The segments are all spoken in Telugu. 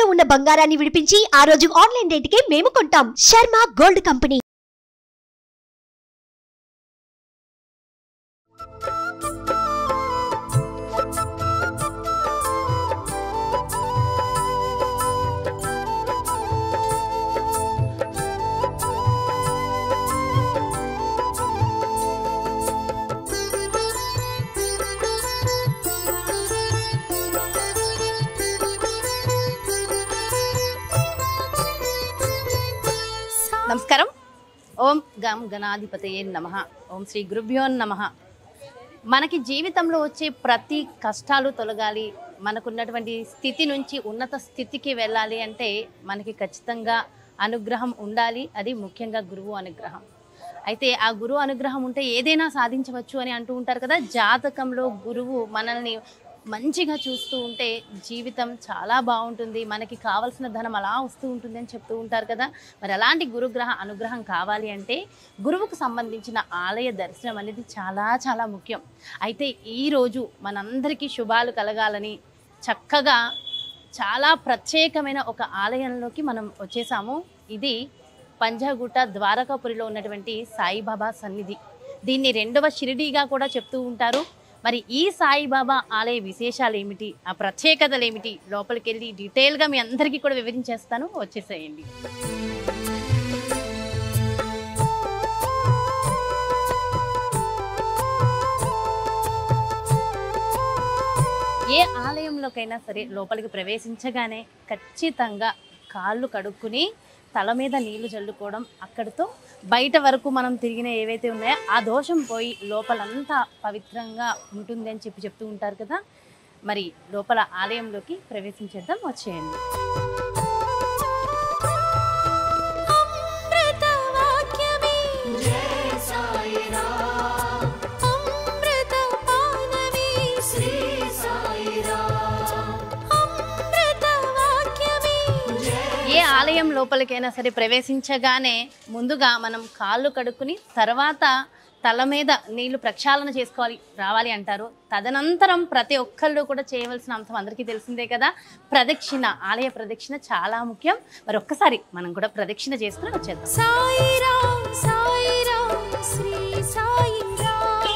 తాకట్టులో ఉన్న బంగారాన్ని విడిపించి ఆ రోజు ఆన్లైన్ రేటుకే మేము కొంటాం. Sharma gold company. నమస్కారం. ఓం గం గణాధిపతయే నమః. ఓం శ్రీ గురుభ్యో నమః. మనకి జీవితంలో వచ్చే ప్రతి కష్టాలు తొలగాలి, మనకున్నటువంటి స్థితి నుంచి ఉన్నత స్థితికి వెళ్ళాలి అంటే మనకి ఖచ్చితంగా అనుగ్రహం ఉండాలి. అది ముఖ్యంగా గురువు అనుగ్రహం. అయితే ఆ గురువు అనుగ్రహం ఉంటే ఏదైనా సాధించవచ్చు అని అంటూ ఉంటారు కదా. జాతకంలో గురువు మనల్ని మంచిగా చూస్తూ ఉంటే జీవితం చాలా బాగుంటుంది, మనకి కావాల్సిన ధనం అలా వస్తూ ఉంటుంది అని చెప్తూ ఉంటారు కదా. మరి అలాంటి గురుగ్రహ అనుగ్రహం కావాలి అంటే గురువుకు సంబంధించిన ఆలయ దర్శనం అనేది చాలా చాలా ముఖ్యం. అయితే ఈరోజు మనందరికీ శుభాలు కలగాలని చక్కగా చాలా ప్రత్యేకమైన ఒక ఆలయంలోకి మనం వచ్చేసాము. ఇది పంజాగుట్ట ద్వారకాపురిలో ఉన్నటువంటి సాయిబాబా సన్నిధి. దీన్ని రెండవ షిరిడీగా కూడా చెప్తూ ఉంటారు. మరి ఈ సాయిబాబా ఆలయ విశేషాలు ఏమిటి, ఆ ప్రత్యేకతలు ఏమిటి, లోపలికి వెళ్ళి డీటెయిల్గా మీ అందరికీ కూడా వివరించేస్తాను. వచ్చేసేయండి. ఏ ఆలయంలోకైనా సరే లోపలికి ప్రవేశించగానే ఖచ్చితంగా కాళ్ళు కడుక్కుని తల మీద నీళ్లు చల్లుకోవడం, అక్కడితో బయట వరకు మనం తిరిగిన ఏవైతే ఉన్నాయో ఆ దోషం పోయి లోపలంతా పవిత్రంగా ఉంటుంది అని చెప్తూ ఉంటారు కదా. మరి లోపల ఆలయంలోకి ప్రవేశించేద్దాం. వచ్చేయండి. ఏ ఆలయం లోపలికైనా సరే ప్రవేశించగానే ముందుగా మనం కాళ్ళు కడుక్కుని తర్వాత తల మీద నీళ్లు ప్రక్షాళన చేసుకోవాలి రావాలి అంటారు. తదనంతరం ప్రతి ఒక్కళ్ళు కూడా చేయవలసిన అంశం అందరికీ తెలిసిందే కదా, ప్రదక్షిణ. ఆలయ ప్రదక్షిణ చాలా ముఖ్యం. మరి ఒక్కసారి మనం కూడా ప్రదక్షిణ చేసుకుని వచ్చేద్దాం. సాయిరాం సాయిరాం శ్రీ సాయిరాం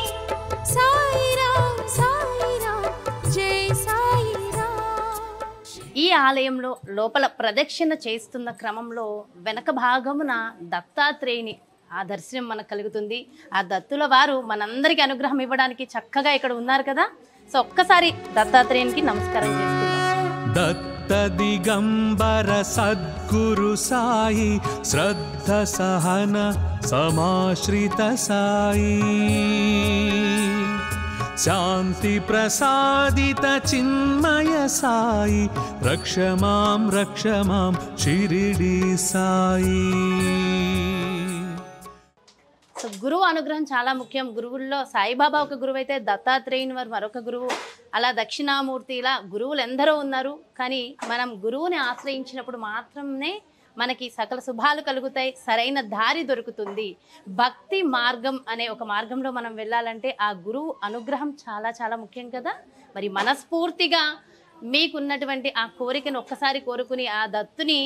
సాయిరాం సాయిరాం జై సాయిరాం. ఈ ఆలయంలో లోపల ప్రదక్షిణ చేస్తున్న క్రమంలో వెనక భాగమున దత్తాత్రేయుని ఆ దర్శనం మనకు కలుగుతుంది. ఆ దత్తుల వారు మనందరికీ అనుగ్రహం ఇవ్వడానికి చక్కగా ఇక్కడ ఉన్నారు కదా. సో ఒక్కసారి దత్తాత్రేయునికి నమస్కారం చేసుకుందాం. దత్త దిగంబర సద్గురు సాయి శ్రద్ధ సహన సమాశ్రిత సాయి శాంతి ప్రసాదిత చిన్మయ సాయి రక్ష మాం షిరిడి సాయి. సో గురువు అనుగ్రహం చాలా ముఖ్యం. గురువుల్లో సాయిబాబా ఒక గురువు అయితే దత్తాత్రేయుని వారు మరొక గురువు, అలా దక్షిణామూర్తి, ఇలా గురువులు ఎందరో ఉన్నారు. కానీ మనం గురువుని ఆశ్రయించినప్పుడు మాత్రమే మనకి సకల శుభాలు కలుగుతాయి, సరైన దారి దొరుకుతుంది. భక్తి మార్గం అనే ఒక మార్గంలో మనం వెళ్ళాలంటే ఆ గురువు అనుగ్రహం చాలా చాలా ముఖ్యం కదా. మరి మనస్ఫూర్తిగా మీకున్నటువంటి ఆ కోరికను ఒక్కసారి కోరుకుని ఆ దత్తుని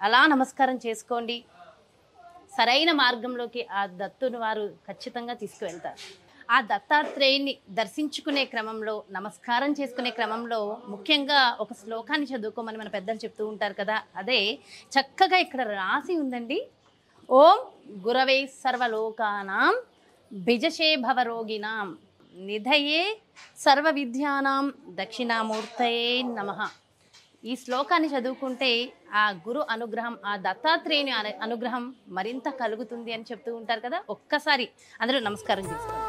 అలా నమస్కారం చేసుకోండి. సరైన మార్గంలోకి ఆ దత్తుని వారు ఖచ్చితంగా తీసుకువెళ్తారు. ఆ దత్తాత్రేయుని దర్శించుకునే క్రమంలో, నమస్కారం చేసుకునే క్రమంలో ముఖ్యంగా ఒక శ్లోకాన్ని చదువుకోమని మన పెద్దలు చెప్తూ ఉంటారు కదా. అదే చక్కగా ఇక్కడ రాసి ఉందండి. ఓం గురవే సర్వలోకానాం బిజశే భవరోగినాం నిధయే సర్వ విద్యానాం దక్షిణామూర్తయే నమః. ఈ శ్లోకాన్ని చదువుకుంటే ఆ గురు అనుగ్రహం, ఆ దత్తాత్రేయుని అనుగ్రహం మరింత కలుగుతుంది అని చెప్తూ ఉంటారు కదా. ఒక్కసారి అందరూ నమస్కారం చేసుకోండి.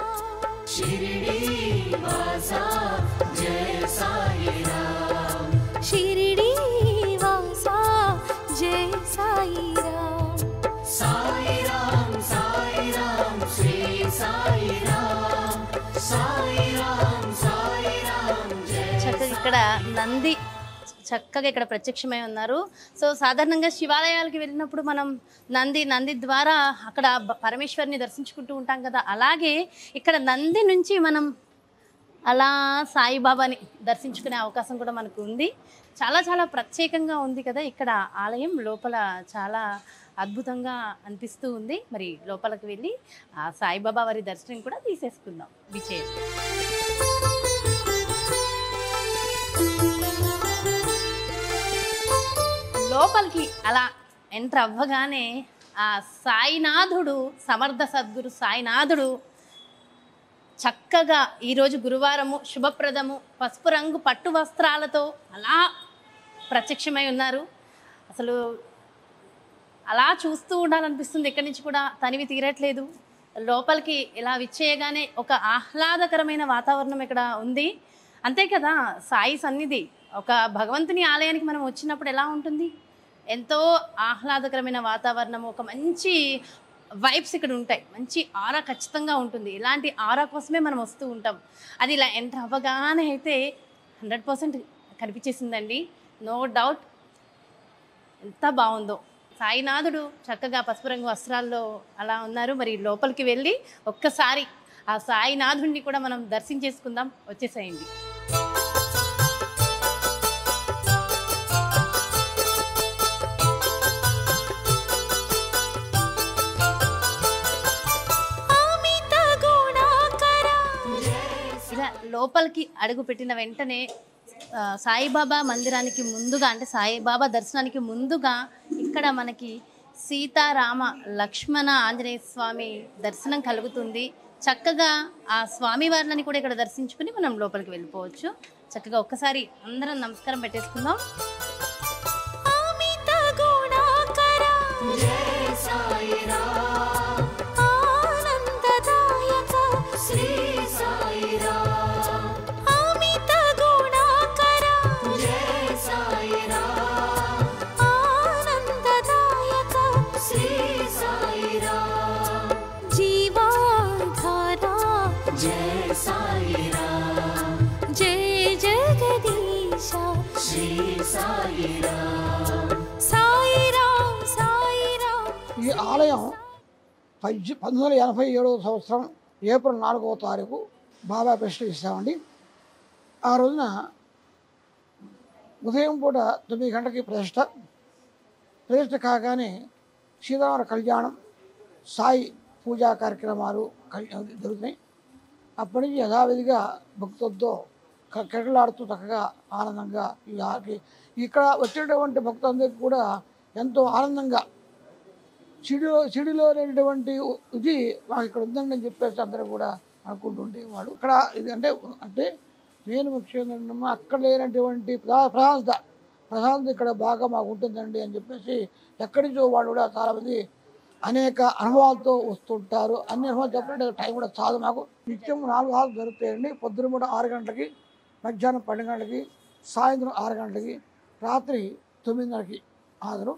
షిరిడి వాసా జై సాయిరాం సాయిరాం సాయిరాం శ్రీ సాయిరాం సాయిరాం సాయిరాం జై. చక్కగా ఇక్కడ నంది చక్కగా ఇక్కడ ప్రత్యక్షమై ఉన్నారు. సో సాధారణంగా శివాలయాలకు వెళ్ళినప్పుడు మనం నంది ద్వారా అక్కడ పరమేశ్వరిని దర్శించుకుంటూ ఉంటాం కదా. అలాగే ఇక్కడ నంది నుంచి మనం అలా సాయిబాబాని దర్శించుకునే అవకాశం కూడా మనకు ఉంది. చాలా చాలా ప్రత్యేకంగా ఉంది కదా ఇక్కడ ఆలయం లోపల చాలా అద్భుతంగా అనిపిస్తూ ఉంది. మరి లోపలికి వెళ్ళి ఆ సాయిబాబా వారి దర్శనం కూడా తీసేసుకుందాం. విచేయండి. లోపలికి అలా ఎంటర్ అవ్వగానే ఆ సాయినాథుడు, సమర్థ సద్గురు సాయినాథుడు చక్కగా ఈరోజు గురువారము శుభప్రదము పసుపు రంగు పట్టు వస్త్రాలతో అలా ప్రత్యక్షమై ఉన్నారు. అసలు అలా చూస్తూ ఉండాలనిపిస్తుంది. ఇక్కడి నుంచి కూడా తనివి తీరట్లేదు. లోపలికి ఇలా విచ్చేయగానే ఒక ఆహ్లాదకరమైన వాతావరణం ఇక్కడ ఉంది. అంతే కదా, సాయి సన్నిధి ఒక భగవంతుని ఆలయానికి మనం వచ్చినప్పుడు ఎలా ఉంటుంది? ఎంతో ఆహ్లాదకరమైన వాతావరణం, ఒక మంచి వైబ్స్ ఇక్కడ ఉంటాయి. మంచి ఆరా ఖచ్చితంగా ఉంటుంది. ఇలాంటి ఆరా కోసమే మనం వస్తూ ఉంటాం. అది ఇలా ఎంటర్ అవ్వగానే అయితే 100% కనిపించేసిందండి. No doubt. ఎంత బాగుందో. సాయినాథుడు చక్కగా పసుపు రంగు వస్త్రాల్లో అలా ఉన్నారు. మరి లోపలికి వెళ్ళి ఒక్కసారి ఆ సాయినాథుడిని కూడా మనం దర్శించేసుకుందాం. వచ్చేసేయండి. లోపలికి అడుగు పెట్టిన వెంటనే సాయిబాబా మందిరానికి ముందుగా, అంటే సాయిబాబా దర్శనానికి ముందుగా ఇక్కడ మనకి సీతారామ లక్ష్మణ ఆంజనేయ స్వామి దర్శనం కలుగుతుంది. చక్కగా ఆ స్వామి వారిని కూడా ఇక్కడ దర్శించుకుని మనం లోపలికి వెళ్ళిపోవచ్చు. చక్కగా ఒక్కసారి అందరం నమస్కారం పెట్టేసుకుందాం. ఈ ఆలయం 1987వ సంవత్సరం ఏప్రిల్ 4వ తారీఖు బాబా ప్రతిష్ఠిస్తామండి. ఆ రోజున ఉదయం పూట 9 గంటలకి ప్రతిష్ఠ కాగానే సీతారామ కళ్యాణం, సాయి పూజా కార్యక్రమాలు జరుగుతున్నాయి. అప్పటి నుంచి యథావిధిగా భక్తులతో కెరలాడుతూ చక్కగా ఆనందంగా ఇక్కడ వచ్చేటువంటి భక్తులందరికీ కూడా ఎంతో ఆనందంగా సిడిలో లేనటువంటి ఇది మాకు ఇక్కడ ఉందండి అని చెప్పేసి అందరూ కూడా అనుకుంటుండేవాడు. ఇక్కడ ఇది అంటే నేను ముఖ్యంగా అక్కడ లేనటువంటి ప్రశాంతత ఇక్కడ బాగా మాకు ఉంటుందండి అని చెప్పేసి ఎక్కడి నుంచో వాళ్ళు కూడా చాలామంది అనేక అనుభవాలతో వస్తుంటారు. అన్ని అనుభవాలు చెప్పినట్టు టైం కూడా చాలు. మాకు నిత్యం 4 హాలు జరుగుతాయండి. పొద్దున పూట 6 గంటలకి, మధ్యాహ్నం 12 గంటలకి, సాయంత్రం 6 గంటలకి, రాత్రి 9:30కి హాజరు.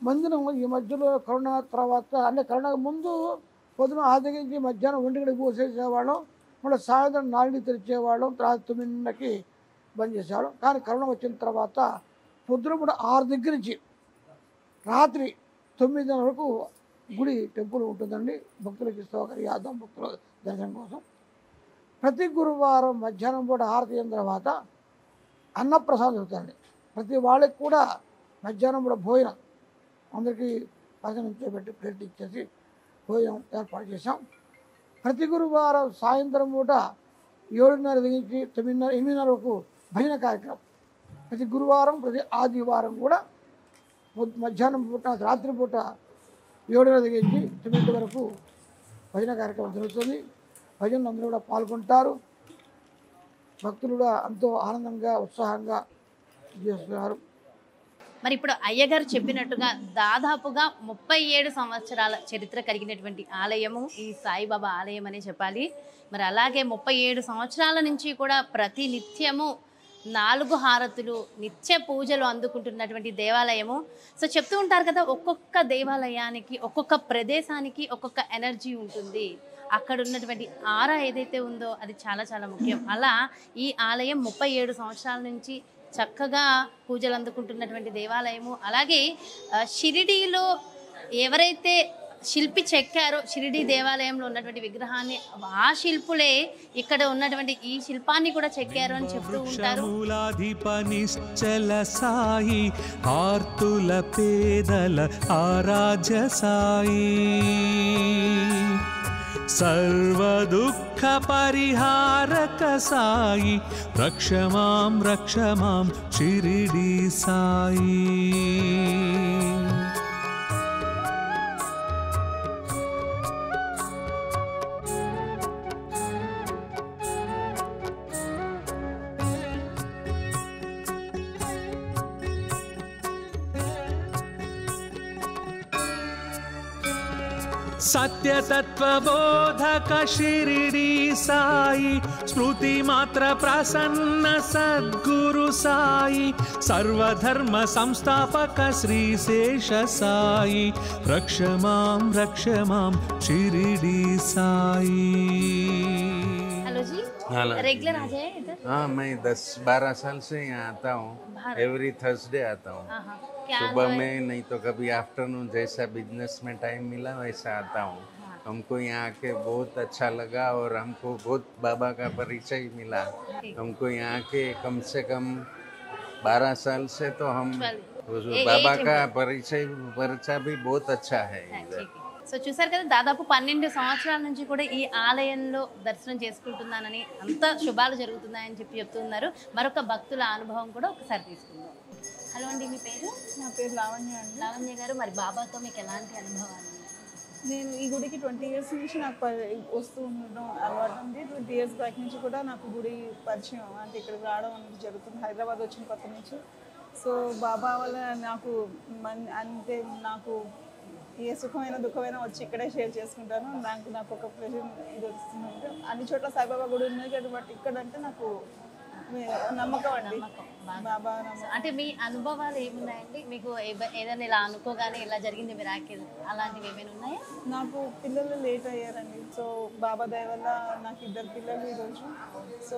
మందిరం ఈ మధ్యలో కరోనా తర్వాత, అంటే కరోనా ముందు పొద్దున 6 దగ్గర నుంచి మధ్యాహ్నం 1 గంటకి పోసేసేవాళ్ళం, మళ్ళీ సాయంత్రం 4కి తెరిచేవాళ్ళం, తర్వాత 9:30కి బంద్ చేసేవాళ్ళం. కానీ కరోనా వచ్చిన తర్వాత పొద్దున పూట 6 దగ్గర నుంచి రాత్రి 9 వరకు గుడి టెంపుల్ ఉంటుందండి. భక్తులకి సౌకర్యార్థం, భక్తుల దర్శనం కోసం. ప్రతి గురువారం మధ్యాహ్నం పూట హారతి అయిన తర్వాత అన్నప్రసాదం జరుగుతుంది. ప్రతి వాళ్ళకి కూడా మధ్యాహ్నం పూట భోజనం అందరికీ పక్కన పెట్టి ప్లేట్ ఇచ్చేసి భోజనం ఏర్పాటు చేసాం. ప్రతి గురువారం సాయంత్రం పూట 7:30 నుంచి 9:30, 8:30 వరకు భజన కార్యక్రమం. ప్రతి గురువారం, ప్రతి ఆదివారం కూడా మధ్యాహ్నం పూట, రాత్రి పూట 7:30 నుంచి 9 వరకు భజన కార్యక్రమం జరుగుతుంది. భజనలు అందరూ కూడా పాల్గొంటారు. భక్తులు కూడా ఎంతో ఆనందంగా, ఉత్సాహంగా చేస్తున్నారు. మరి ఇప్పుడు అయ్యగారు చెప్పినట్టుగా దాదాపుగా 37 సంవత్సరాల చరిత్ర కలిగినటువంటి ఆలయము ఈ సాయిబాబా ఆలయం అనే చెప్పాలి. మరి అలాగే 37 సంవత్సరాల నుంచి కూడా ప్రతి నిత్యము 4 హారతులు, నిత్య పూజలు అందుకుంటున్నటువంటి దేవాలయము. సో చెప్తూ ఉంటారు కదా, ఒక్కొక్క దేవాలయానికి, ఒక్కొక్క ప్రదేశానికి ఒక్కొక్క ఎనర్జీ ఉంటుంది. అక్కడ ఉన్నటువంటి ఆరా ఏదైతే ఉందో అది చాలా చాలా ముఖ్యం. అలా ఈ ఆలయం 37 సంవత్సరాల నుంచి చక్కగా పూజలు అందుకుంటున్నటువంటి దేవాలయము. అలాగే షిరిడీలో ఎవరైతే శిల్పి చెక్కారో షిరిడి దేవాలయంలో ఉన్నటువంటి విగ్రహాన్ని, ఆ శిల్పులే ఇక్కడ ఉన్నటువంటి ఈ శిల్పాన్ని కూడా చెక్కారు అని చెప్తూ ఉంటారు. వృక్షమూలాధిప నిశ్చల సాయి ఆర్తుల పేదల ఆరాధ్య సాయి సర్వదుఃఖ పరిహారక సాయి రక్షమాం రక్షమాం షిరిడి సాయి. सत्यतत्त्वबोधक शिरिडी साई स्मृति मात्र प्रसन्न सद्गुरु साई सर्वधर्म संस्थापक श्री शेष साई रक्ष मां शिरिडी साई. हेलो जी, हेलो। रेगुलर आ जाए इधर? हाँ, मैं 10-12 साल से यहाँ आता हूँ. एवरी थर्सडे आता हूँ. सुबह में, नहीं तो कभी आफ्टरनून, जैसा बिजनेस में टाइम मिला वैसा आता हूँ. हमको यहाँ आके बहुत अच्छा लगा और हमको बहुत बाबा का परिचय मिला. हमको यहाँ के कम से कम 12 साल से तो हम बाबा का परिचय भी बहुत अच्छा है. సో చూసారు కదా, దాదాపు 12 సంవత్సరాల నుంచి కూడా ఈ ఆలయంలో దర్శనం చేసుకుంటున్నానని, అంత శుభాలు జరుగుతున్నాయని చెప్తున్నారు. మరొక భక్తుల అనుభవం కూడా ఒకసారి తీసుకుందాం. హలో అండి, మీ పేరు? నా పేరు లావణ్య అండి. లావణ్య గారు, మరి బాబాతో మీకు ఎలాంటి అనుభవాలు? నేను ఈ గుడికి 20 ఇయర్స్ నుంచి నాకు వస్తూ ఉండడం అలవాటు ఉంది. 20 ఇయర్స్ బ్యాక్ నుంచి కూడా నాకు గుడి పరిచయం, అంటే ఇక్కడికి రావడం అనేది జరుగుతుంది హైదరాబాద్ వచ్చిన కొత్త నుంచి. సో బాబా వల్ల నాకు అంటే నాకు ఏ సుఖమైన దుఃఖమైనా వచ్చి ఇక్కడే షేర్ చేసుకుంటాను. నాకు ఒక ప్రెజర్ ఇది వస్తుంది. అన్ని చోట్ల సాయిబాబా గుడి ఉంది కాబట్టి ఇక్కడ అంటే నాకు నమ్మకం అండి. బాబా అంటే మీ అనుభవాలు ఏమున్నాయండి? మీకు ఏదైనా ఇలా అనుకోగానే ఇలా జరిగింది మిరాకిల్, అలాంటివి ఏమైనా ఉన్నాయా? నాకు పిల్లలు లేట్ అయ్యారండి. సో బాబా దయ వల్ల నాకు 2 పిల్లలు ఈరోజు. సో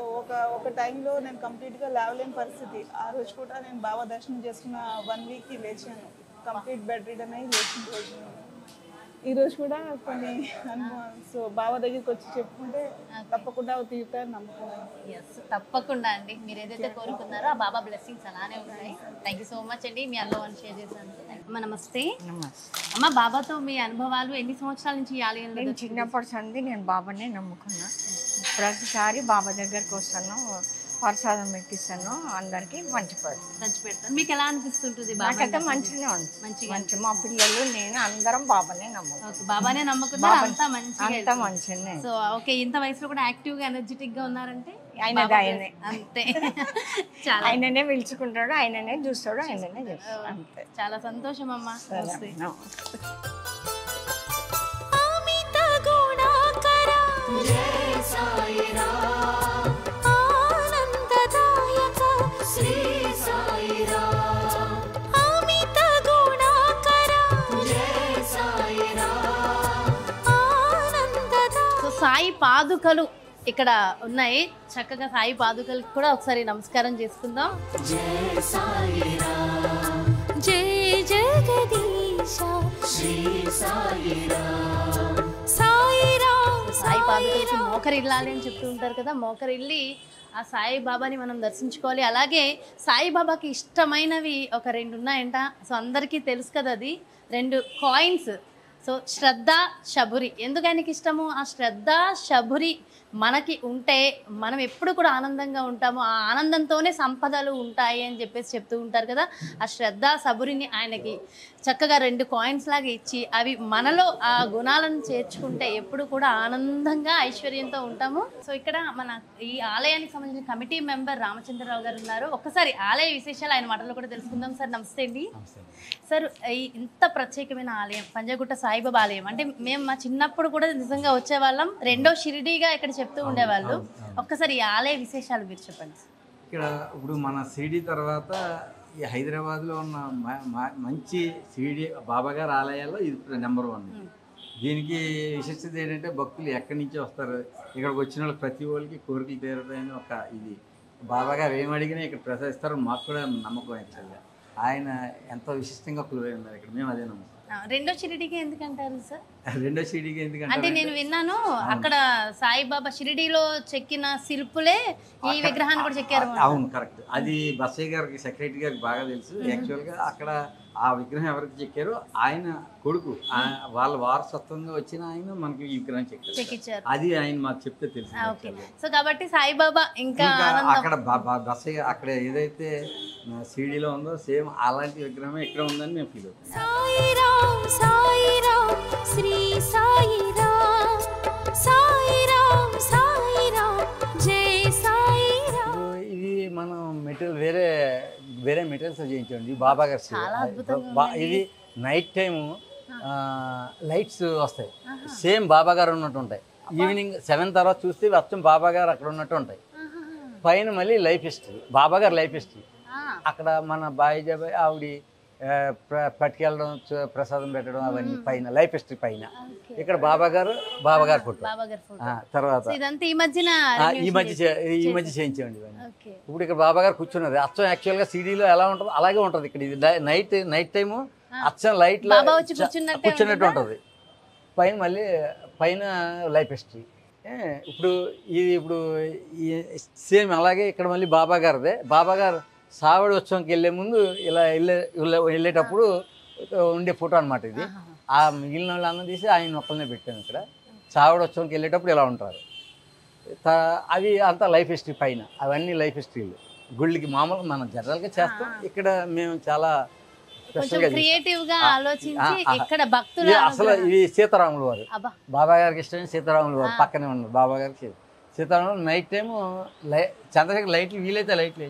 ఒక టైంలో నేను కంప్లీట్గా లేవలేని పరిస్థితి. ఆ రోజు కూడా నేను బాబా దర్శనం చేసుకున్న 1 వీక్కి లేచాను. కంప్లీట్ బెడ్ రిడన్ అయ్యి లేచిన రోజు. ఈరోజు కూడా కొన్ని అనుభవం. సో బాబా దగ్గరికి వచ్చి చెప్పుకుంటే తప్పకుండా తీరుతాయని నమ్ముకున్నాను. ఎస్, తప్పకుండా అండి. మీరు ఏదైతే కోరుకున్నారో ఆ బాబా బ్లెస్సింగ్స్ అలానే ఉంటాయి. థ్యాంక్ యూ సో మచ్ అండి, మీ అనుభవాన్ని షేర్ చేశాను. అమ్మ నమస్తే. అమ్మ, బాబాతో మీ అనుభవాలు ఎన్ని సంవత్సరాల నుంచి ఈ ఆలయంలో? నేను చిన్నప్పటి సంది నేను బాబానే నమ్ముకున్నా. ప్రతిసారి బాబా దగ్గరకు వస్తాను, ప్రసాదం పెట్టిస్తాను, అందరికి మంచి పెడతాను. మీకు ఎలా అనిపిస్తుంటుంది? నాకైతే మంచిగానే ఉంది. మంచి మా పిల్లలు నేను అందరం బాబానే నమ్ముకున్నాం. బాబానే నమ్ముకున్నారు, అంతా మంచిగానే. సో ఓకే, ఇంత వయసులో కూడా యాక్టివ్ గా ఎనర్జెటిక్ గా ఉన్నారంటే ఆయనే అంతే. ఆయననే పిలుచుకుంటాడు, ఆయననే చూస్తాడు, ఆయననే చేస్తాడు. అంతే. చాలా సంతోషం అమ్మ. అమిత గుణాకర జయ సాయిరాం, ఆనందదాయక శ్రీ సాయిరాం. అమిత గుణాకర జయ సాయిరాం, ఆనందదాయక. సో సాయి పాదుకలు ఇక్కడ ఉన్నాయి. చక్కగా సాయి పాదుకలకు కూడా ఒకసారి నమస్కారం చేసుకుందాం. జయ సాయిరాం, జయ జగదీశ శ్రీ సాయిరాం, సాయిరాం. సాయి పాదుకలకి మోకరిల్లాలి అని చెప్తూ ఉంటారు కదా, మోకరిల్లి ఆ సాయి బాబాని మనం దర్శించుకోవాలి. అలాగే సాయిబాబాకి ఇష్టమైనవి ఒక 2 ఉన్నాయంట. సో అందరికీ తెలుసు కదా, అది 2 కాయిన్స్. సో శ్రద్ధ, శబురి. ఎందుకు ఆయనకి ఇష్టము? ఆ శ్రద్ధ, శబురి మనకి ఉంటే మనం ఎప్పుడు కూడా ఆనందంగా ఉంటాము. ఆ ఆనందంతోనే సంపదలు ఉంటాయి అని చెప్పేసి చెప్తూ ఉంటారు కదా. ఆ శ్రద్ధ, శబురిని ఆయనకి చక్కగా 2 కాయిన్స్ లాగా ఇచ్చి అవి మనలో ఆ గుణాలను చేర్చుకుంటే ఎప్పుడు కూడా ఆనందంగా ఐశ్వర్యంతో ఉంటాము. సో ఇక్కడ మన ఈ ఆలయానికి సంబంధించిన కమిటీ మెంబర్ రామచంద్రరావు గారు ఉన్నారు. ఒక్కసారి ఆలయ విశేషాలు ఆయన మాటల్లో కూడా తెలుసుకుందాం. సార్ నమస్తే అండి. సార్, ఈ ఇంత ప్రత్యేకమైన ఆలయం పంజాగుట్ట సాయిబాబా ఆలయం అంటే మేము మా చిన్నప్పుడు కూడా నిజంగా వచ్చేవాళ్ళం. 2వ షిరిడీగా ఇక్కడ చెప్తూ ఉండేవాళ్ళు. ఒక్కసారి ఈ ఆలయ విశేషాలు మీరు చెప్పండి. ఇక్కడ ఇప్పుడు మన షిరిడీ తర్వాత ఈ హైదరాబాద్లో ఉన్న మంచి షిరిడీ బాబాగారి ఆలయాల్లో ఇది నెంబర్ 1. దీనికి విశిష్టత ఏంటంటే భక్తులు ఎక్కడి నుంచి వస్తారు, ఇక్కడికి వచ్చిన వాళ్ళు ప్రతి వాళ్ళకి కోరికలు తీరడానికి ఒక ఇది బాబాగారు ఏమి అడిగినా ఇక్కడ ప్రసాదిస్తారు. మాకు కూడా నమ్మకం యాక్చువల్గా ఆయన ఎంతో విశిష్టంగా కొలువై ఉన్నారు ఇక్కడ. మేము అదే నమ్మకం. రెండో షిరిడీకి ఎందుకంటారు సార్? రెండో షిరిడీకి ఎందుకంటే అంటే నేను విన్నాను అక్కడ సాయిబాబా షిరిడీలో చెక్కిన శిల్పులే ఈ విగ్రహాన్ని కూడా చెక్కారు. అవును, కరెక్ట్. అది బస్సయ్య గారికి, సెక్రటరీ గారికి బాగా తెలుసు. యాక్చువల్గా అక్కడ ఆ విగ్రహం ఎవరికి చెక్కారో ఆయన కొడుకు, వాళ్ళ వారసత్వంగా వచ్చిన ఆయన మనకి ఈ విగ్రహం చెక్కారు. అది ఆయన మాకు చెప్తే తెలుసు. సో కాబట్టి సాయిబాబా ఇంకా అక్కడ బస్సయ్య అక్కడ ఏదైతే షిరిడీలో ఉందో సేమ్ అలాంటి విగ్రహమే ఇక్కడ ఉందని మేము ఫీల్ అవుతాం. సాయిరామ్ సాయిరామ్ శ్రీ సాయిరామ్ సాయిరామ్ సాయిరామ్ జై సాయిరామ్. ఇది మనం మెటీరియల్ వేరే మెటీరియల్స్ చేయించండి. బాబా గారు ఇది నైట్ టైము లైట్స్ వస్తాయి, సేమ్ బాబా గారు ఉన్నట్టు ఉంటాయి. ఈవినింగ్ 7 తర్వాత చూస్తే అచ్చం బాబా గారు అక్కడ ఉన్నట్టు ఉంటాయి. పైన మళ్ళీ లైఫ్ హిస్టరీ, బాబా గారు లైఫ్ హిస్టరీ. అక్కడ మన బాయిజాబాయ్ ఆవిడ పట్టుకెళ్ళడం, ప్రసాదం పెట్టడం, అవన్నీ పైన లైఫ్ హిస్టరీ పైన. ఇక్కడ బాబా గారు ఫోటో. తర్వాత ఈ మధ్య చేయించామండి ఇవన్నీ. ఇప్పుడు ఇక్కడ బాబా గారు కూర్చున్నది అచ్చం యాక్చువల్గా సిడీలో ఎలా ఉంటుందో అలాగే ఉంటుంది. ఇక్కడ ఇది నైట్ టైము అచ్చం లైట్ కూర్చున్నట్టు ఉంటుంది. పైన మళ్ళీ పైన లైఫ్ హిస్టరీ. ఇప్పుడు సేమ్ అలాగే ఇక్కడ మళ్ళీ బాబా గారిదే. బాబా గారు సావడి ఉత్సవంకి వెళ్ళే ముందు ఇలా వెళ్ళేటప్పుడు ఉండే ఫోటో అనమాట ఇది. ఆ మిగిలిన వాళ్ళు అన్నం తీసి ఆయన ఒక్కలనే పెట్టాను. ఇక్కడ సావడి ఉత్సవంకి వెళ్ళేటప్పుడు ఇలా ఉంటారు. అవి అంతా లైఫ్ హిస్టరీ పైన, అవన్నీ లైఫ్ హిస్టరీలు. గుళ్ళకి మామూలుగా మనం జనరల్గా చేస్తాం, ఇక్కడ మేము చాలా క్రియేటివ్గా ఆలోచించి ఇక్కడ భక్తులు. అసలు ఇది సీతారాములు వారు, బాబా గారికి ఇష్టమైన సీతారాములు వారు పక్కనే ఉన్నారు. బాబా గారికి సీతారాములు నైట్ టైము చంద్రశేఖర్ లైట్లు వీలైతే లైట్లు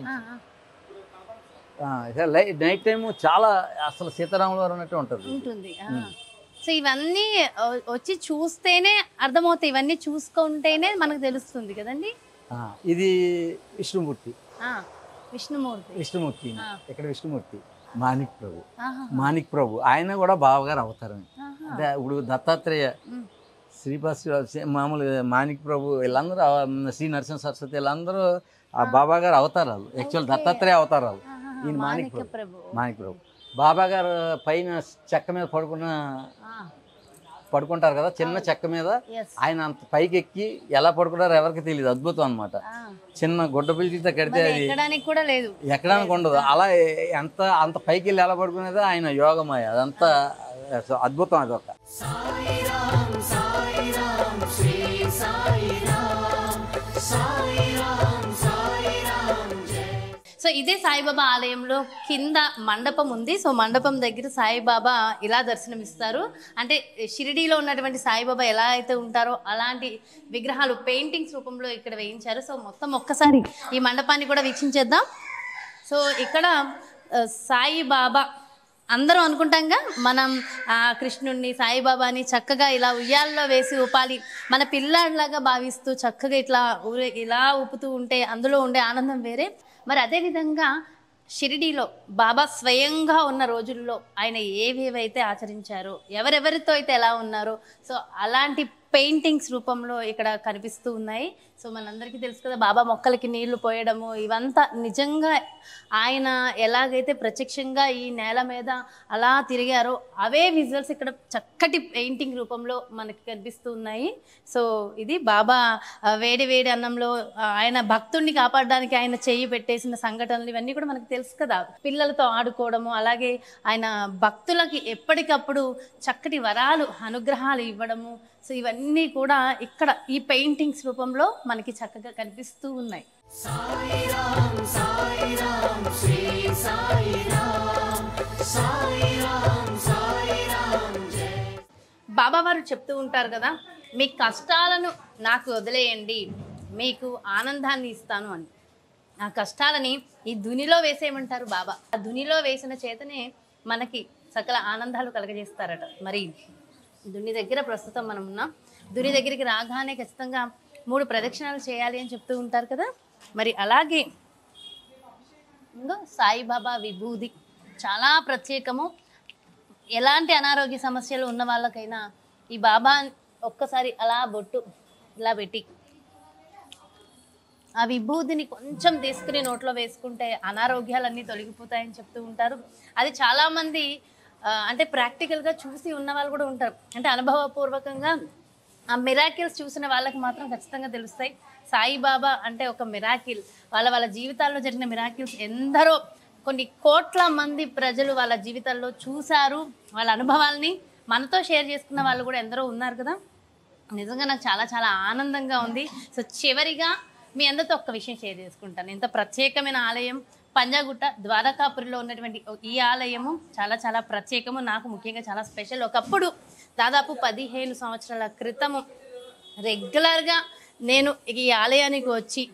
నైట్ టైము చాలా అసలు సీతారాముల వారు ఉన్నట్టు ఉంటుంది. సో ఇవన్నీ వచ్చి చూస్తేనే అర్థమవుతాయి, ఇవన్నీ చూసుకుంటేనే మనకు తెలుస్తుంది కదండి. ఇది విష్ణుమూర్తి ఇక్కడ విష్ణుమూర్తి మాణిక్ ప్రభు ఆయన కూడా బావగారు అవతారం. అంటే ఇప్పుడు దత్తాత్రేయ, శ్రీపాద, మామూలు మాణిక్ ప్రభు వీళ్ళందరూ, శ్రీ నరసింహ సరస్వతి వీళ్ళందరూ ఆ బాబా గారు అవతారాలు. యాక్చువల్ దత్తాత్రేయ అవతారాలు. ఈయన మాణిక్ ప్రభు. బాబా గారు పైన చెక్క మీద పడుకుంటారు కదా, చిన్న చెక్క మీద. ఆయన అంత పైకి ఎక్కి ఎలా పడుకుంటారో ఎవరికి తెలియదు. అద్భుతం అనమాట. చిన్న గుడ్డ పిలిచితో కడితే అది ఎక్కడానికి ఉండదు. అలా అంత పైకి వెళ్ళి ఎలా పడుకునేదో ఆయన యోగమాయ. అదంతా అద్భుతం. అదొక సో ఇదే సాయిబాబా ఆలయంలో కింద మండపం ఉంది. సో మండపం దగ్గర సాయిబాబా ఇలా దర్శనమిస్తారు. అంటే షిరిడీలో ఉన్నటువంటి సాయిబాబా ఎలా అయితే ఉంటారో అలాంటి విగ్రహాలు పెయింటింగ్స్ రూపంలో ఇక్కడ వేయించారు. సో మొత్తం ఒక్కసారి ఈ మండపాన్ని కూడా వీక్షించేద్దాం. సో ఇక్కడ సాయిబాబా అందరం అనుకుంటాంగా మనం కృష్ణుడిని, సాయిబాబాని చక్కగా ఇలా ఉయ్యాల్లో వేసి ఊపాలి, మన పిల్లాడిలాగా భావిస్తూ చక్కగా ఇలా ఊపుతూ ఉంటే అందులో ఉండే ఆనందం వేరే. మరి అదేవిధంగా షిరిడీలో బాబా స్వయంగా ఉన్న రోజుల్లో ఆయన ఏవేవైతే ఆచరించారో, ఎవరెవరితో అయితే ఎలా ఉన్నారో, సో అలాంటి పెయింటింగ్స్ రూపంలో ఇక్కడ కనిపిస్తూ ఉన్నాయి. సో మనందరికీ తెలుసు కదా, బాబా మొక్కలకి నీళ్లు పోయడము, ఇవంతా నిజంగా ఆయన ఎలాగైతే ప్రత్యక్షంగా ఈ నేల మీద అలా తిరిగారో అవే విజువల్స్ ఇక్కడ చక్కటి పెయింటింగ్ రూపంలో మనకి కనిపిస్తూ ఉన్నాయి. సో ఇది బాబా వేడి వేడి అన్నంలో ఆయన భక్తుడిని కాపాడడానికి ఆయన చెయ్యి పెట్టేసిన సంఘటనలు ఇవన్నీ కూడా మనకు తెలుసు కదా. పిల్లలతో ఆడుకోవడము, అలాగే ఆయన భక్తులకి ఎప్పటికప్పుడు చక్కటి వరాలు, అనుగ్రహాలు ఇవ్వడము. సో ఇవన్నీ కూడా ఇక్కడ ఈ పెయింటింగ్స్ రూపంలో మనకి చక్కగా కనిపిస్తూ ఉన్నాయి. బాబా వారు చెప్తూ ఉంటారు కదా, మీ కష్టాలను నాకు వదిలేయండి, మీకు ఆనందాన్ని ఇస్తాను అని. ఆ కష్టాలని ఈ దునిలో వేసేయమంటారు బాబా. ఆ దునిలో వేసిన చేతనే మనకి సకల ఆనందాలు కలగజేస్తారట. మరి దుని దగ్గర ప్రస్తుతం మనం ఉన్నాం. దుని దగ్గరికి రాగానే ఖచ్చితంగా 3 ప్రదక్షిణాలు చేయాలి అని చెప్తూ ఉంటారు కదా. మరి అలాగే ఇంకో సాయిబాబా విభూది చాలా ప్రత్యేకము. ఎలాంటి అనారోగ్య సమస్యలు ఉన్న వాళ్ళకైనా ఈ బాబా ఒక్కసారి అలా బొట్టు ఇలా పెట్టి ఆ విభూతిని కొంచెం తీసుకుని నోట్లో వేసుకుంటే అనారోగ్యాలన్నీ తొలగిపోతాయని చెప్తూ ఉంటారు. అది చాలామంది అంటే ప్రాక్టికల్గా చూసి ఉన్న వాళ్ళు కూడా ఉంటారు, అంటే అనుభవపూర్వకంగా ఆ మిరాకిల్స్ చూసిన వాళ్ళకి మాత్రం ఖచ్చితంగా తెలుస్తాయి. సాయిబాబా అంటే ఒక మిరాకిల్. వాళ్ళ జీవితాల్లో జరిగిన మిరాకిల్స్ ఎందరో కొన్ని కోట్ల మంది ప్రజలు వాళ్ళ జీవితాల్లో చూశారు. వాళ్ళ అనుభవాల్ని మనతో షేర్ చేసుకున్న వాళ్ళు కూడా ఎందరో ఉన్నారు కదా. నిజంగా నాకు చాలా చాలా ఆనందంగా ఉంది. సో చివరిగా మీ అందరితో ఒక్క విషయం షేర్ చేసుకుంటాను. ఇంత ప్రత్యేకమైన ఆలయం పంజాగుట్ట ద్వారకాపురిలో ఉన్నటువంటి ఈ ఆలయము చాలా చాలా ప్రత్యేకము, నాకు ముఖ్యంగా చాలా స్పెషల్. ఒకప్పుడు దాదాపు 15 సంవత్సరాల క్రితము రెగ్యులర్గా నేను ఈ ఆలయానికి వచ్చి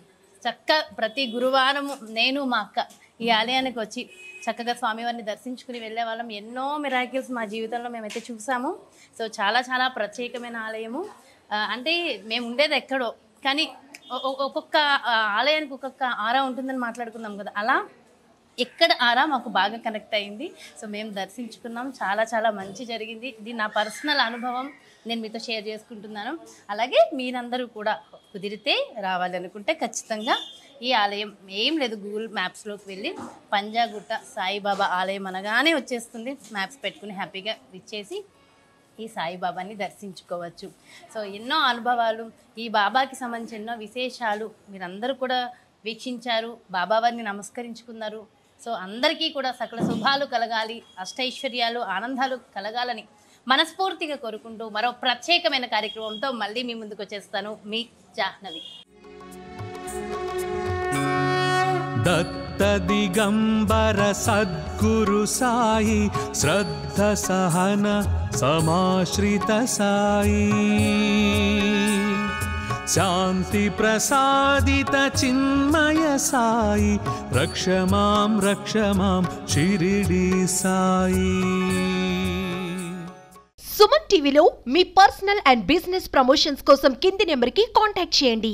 ప్రతి గురువారము నేను మా అక్క ఈ ఆలయానికి వచ్చి చక్కగా స్వామివారిని దర్శించుకుని వెళ్ళే వాళ్ళం. ఎన్నో మిరాకిల్స్ మా జీవితంలో మేమైతే చూసాము. సో చాలా చాలా ప్రత్యేకమైన ఆలయము. అంటే మేము ఉండేది ఎక్కడో, కానీ ఒక్కొక్క ఆలయానికి ఒక్కొక్క ఆరా ఉంటుందని మాట్లాడుకున్నాం కదా, అలా ఎక్కడ ఆరా మాకు బాగా కనెక్ట్ అయింది. సో మేము దర్శించుకున్నాం, చాలా చాలా మంచి జరిగింది. ఇది నా పర్సనల్ అనుభవం, నేను మీతో షేర్ చేసుకుంటున్నాను. అలాగే మీరందరూ కూడా కుదిరితే రావాలి అనుకుంటే ఖచ్చితంగా ఈ ఆలయం ఏం లేదు, గూగుల్ మ్యాప్స్లోకి వెళ్ళి పంజాగుట్ట సాయిబాబా ఆలయం అనగానే వచ్చేస్తుంది. మ్యాప్స్ పెట్టుకుని హ్యాపీగా ఇచ్చేసి ఈ సాయిబాబాని దర్శించుకోవచ్చు. సో ఎన్నో అనుభవాలు, ఈ బాబాకి సంబంధించిన ఎన్నో విశేషాలు మీరందరూ కూడా వీక్షించారు, బాబావారిని నమస్కరించుకున్నారు. సో అందరికీ కూడా సకల శుభాలు కలగాలి, అష్టైశ్వర్యాలు ఆనందాలు కలగాలని మనస్ఫూర్తిగా కోరుకుంటూ మరో ప్రత్యేకమైన కార్యక్రమంతో మళ్ళీ మీ ముందుకు వచ్చేస్తాను. మీ జాహ్నవి. दत्त दिगंबर सद्गुरु साई श्रद्ध सहन समाश्रित साई शांति प्रसादित चिन्मय साई रक्ष मां शिरिडी साई. సుమన్ టీవీలో మీ పర్సనల్ అండ్ బిజినెస్ ప్రమోషన్స్ కోసం కింది నెంబర్కి కాంటాక్ట్ చేయండి.